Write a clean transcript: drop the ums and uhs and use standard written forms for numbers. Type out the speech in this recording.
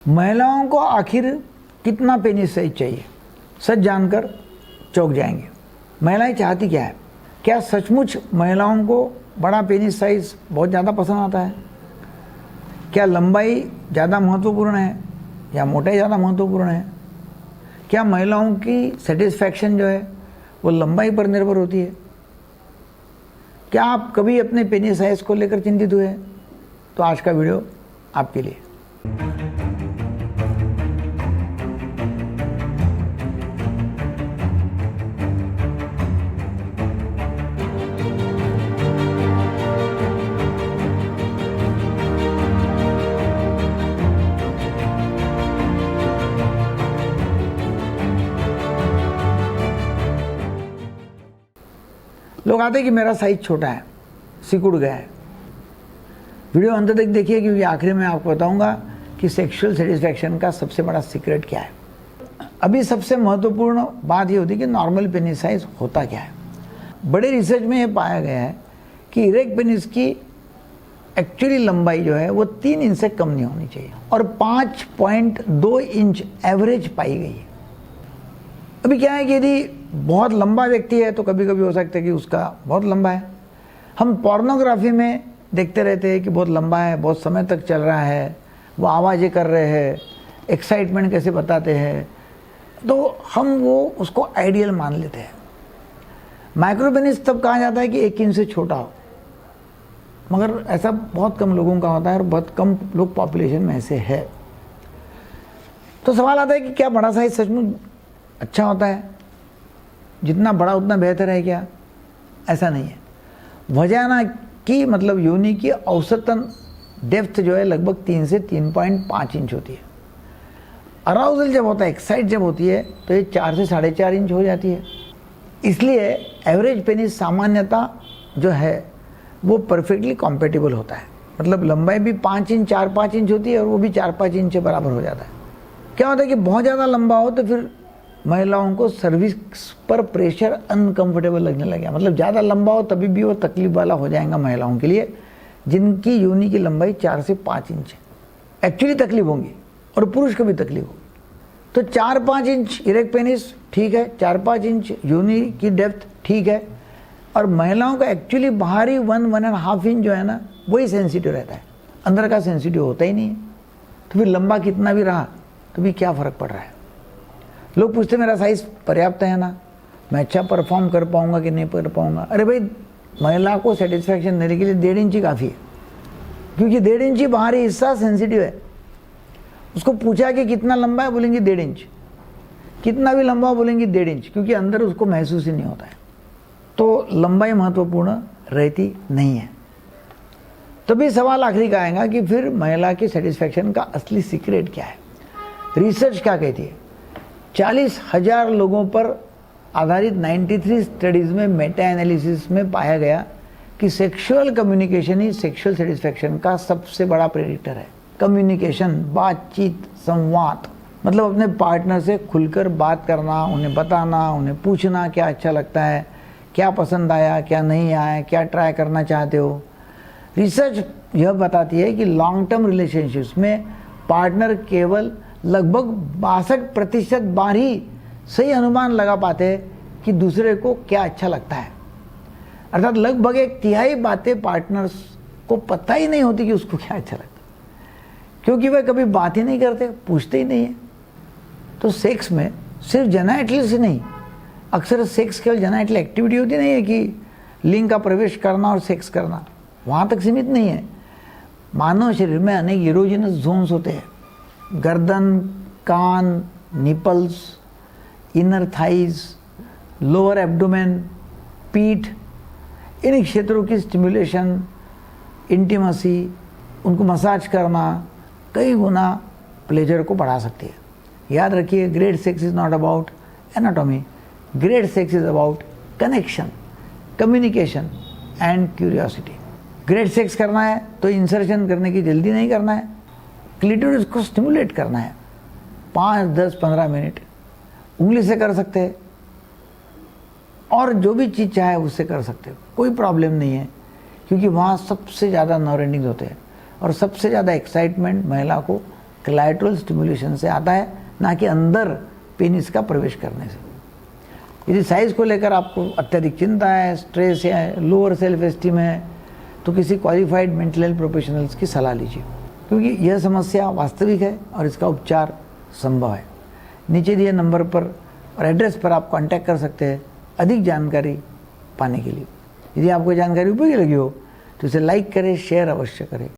महिलाओं को आखिर कितना पेनिस साइज चाहिए? सच जानकर चौंक जाएंगे। महिलाएं चाहती क्या है? क्या सचमुच महिलाओं को बड़ा पेनिस साइज बहुत ज़्यादा पसंद आता है? क्या लंबाई ज़्यादा महत्वपूर्ण है या मोटाई ज़्यादा महत्वपूर्ण है? क्या महिलाओं की सेटिस्फैक्शन जो है वो लंबाई पर निर्भर होती है? क्या आप कभी अपने पेनिस साइज को लेकर चिंतित हुए? तो आज का वीडियो आपके लिए। लोग आते हैं कि मेरा साइज छोटा है, सिकुड़ गया है। वीडियो अंत तक देखिए क्योंकि आखिर में आपको बताऊंगा कि सेक्सुअल सेटिस्फैक्शन का सबसे बड़ा सीक्रेट क्या है। अभी सबसे महत्वपूर्ण बात ये होती है कि नॉर्मल पेनिस साइज होता क्या है। बड़े रिसर्च में ये पाया गया है कि इरेक्ट पेनिस की एक्चुअली लंबाई जो है वो 3 इंच से कम नहीं होनी चाहिए और 5.2 इंच एवरेज पाई गई है। अभी क्या है कि यदि बहुत लंबा व्यक्ति है तो कभी कभी हो सकता है कि उसका बहुत लंबा है। हम पोर्नोग्राफी में देखते रहते हैं कि बहुत लंबा है, बहुत समय तक चल रहा है, वो आवाज़ें कर रहे हैं, एक्साइटमेंट कैसे बताते हैं, तो हम वो उसको आइडियल मान लेते हैं। माइक्रोपेनिस तब कहा जाता है कि 1 इंच से छोटा हो, मगर ऐसा बहुत कम लोगों का होता है और बहुत कम लोग पॉपुलेशन में ऐसे है। तो सवाल आता है कि क्या बड़ा साइज सचमुच अच्छा होता है? जितना बड़ा उतना बेहतर है क्या? ऐसा नहीं है। वजाना की मतलब योनि की औसतन डेप्थ जो है लगभग 3 से 3.5 इंच होती है। अराउजल जब होता है, एक्साइट जब होती है तो ये 4 से 4.5 इंच हो जाती है। इसलिए एवरेज पेनिस सामान्यता जो है वो परफेक्टली कॉम्पेटिबल होता है। मतलब लंबाई भी 5 इंच 4-5 इंच होती है और वो भी 4-5 इंच के बराबर हो जाता है। क्या होता है कि बहुत ज़्यादा लंबा हो तो फिर महिलाओं को सर्विक्स पर प्रेशर अनकंफर्टेबल लगने लगे। मतलब ज़्यादा लंबा हो तभी भी वो तकलीफ वाला हो जाएगा महिलाओं के लिए जिनकी योनि की लंबाई 4 से 5 इंच है। एक्चुअली तकलीफ होंगी और पुरुष को भी तकलीफ होगी। तो 4-5 इंच इरेक्ट पेनिस ठीक है, 4-5 इंच योनि की डेप्थ ठीक है, और महिलाओं का एक्चुअली बाहरी 1-1.5 इंच जो है ना वही सेंसिटिव रहता है, अंदर का सेंसिटिव होता ही नहीं है। तो फिर लंबा कितना भी रहा तो भी क्या फ़र्क पड़ रहा है? लोग पूछते मेरा साइज़ पर्याप्त है ना, मैं अच्छा परफॉर्म कर पाऊंगा कि नहीं कर पाऊंगा। अरे भाई, महिला को सेटिस्फैक्शन देने के लिए 1.5 इंच ही काफ़ी है, क्योंकि 1.5 इंच ही बाहरी हिस्सा सेंसिटिव है। उसको पूछा कि कितना लंबा है, बोलेंगे 1.5 इंच। कितना भी लंबा बोलेंगे 1.5 इंच, क्योंकि अंदर उसको महसूस ही नहीं होता है। तो लंबाई महत्वपूर्ण रहती नहीं है। तभी सवाल आखिरी का आएगा कि फिर महिला की सेटिस्फैक्शन का असली सीक्रेट क्या है? रिसर्च क्या कहती है? 40,000 लोगों पर आधारित 93 स्टडीज़ में मेटा एनालिसिस में पाया गया कि सेक्सुअल कम्युनिकेशन ही सेक्सुअल सेटिस्फैक्शन का सबसे बड़ा प्रेडिक्टर है। कम्युनिकेशन, बातचीत, संवाद, मतलब अपने पार्टनर से खुलकर बात करना, उन्हें बताना, उन्हें पूछना क्या अच्छा लगता है, क्या पसंद आया, क्या नहीं आया, क्या ट्राई करना चाहते हो। रिसर्च यह बताती है कि लॉन्ग टर्म रिलेशनशिप्स में पार्टनर केवल लगभग 62% बार ही सही अनुमान लगा पाते हैं कि दूसरे को क्या अच्छा लगता है। अर्थात लगभग 1/3 बातें पार्टनर्स को पता ही नहीं होती कि उसको क्या अच्छा लगता है, क्योंकि वे कभी बात ही नहीं करते, पूछते ही नहीं है। तो सेक्स में सिर्फ जेनाइटल से नहीं, अक्सर सेक्स केवल जेनाइटल एक्टिविटी होती नहीं है कि लिंग का प्रवेश करना और सेक्स करना, वहाँ तक सीमित नहीं है। मानव शरीर में अनेक इरोजिनस जोन्स होते हैं। गर्दन, कान, nipples, inner thighs, lower abdomen, पीठ, इन क्षेत्रों की स्टिमुलेशन, इंटीमेसी, उनको मसाज करना कई गुना प्लेजर को बढ़ा सकती है। याद रखिए, great sex is not about anatomy, great sex is about connection, communication and curiosity. Great sex करना है तो इंसर्शन करने की जल्दी नहीं करना है, क्लिटोरिस को स्टिमुलेट करना है। 5, 10, 15 मिनट उंगली से कर सकते हैं और जो भी चीज़ चाहे उससे कर सकते हो, कोई प्रॉब्लम नहीं है, क्योंकि वहाँ सबसे ज़्यादा नर्व एंडिंग्स होते हैं और सबसे ज़्यादा एक्साइटमेंट महिला को कोलैटरल स्टिमुलेशन से आता है, ना कि अंदर पेनिस का प्रवेश करने से। यदि साइज को लेकर आपको अत्यधिक चिंता है, स्ट्रेस है, लोअर सेल्फ एस्टीम है, तो किसी क्वालिफाइड मेंटल हेल्थ प्रोफेशनल्स की सलाह लीजिए, क्योंकि यह समस्या वास्तविक है और इसका उपचार संभव है। नीचे दिए नंबर पर और एड्रेस पर आप कांटेक्ट कर सकते हैं अधिक जानकारी पाने के लिए। यदि आपको जानकारी उपयोगी लगी हो तो इसे लाइक करें, शेयर अवश्य करें।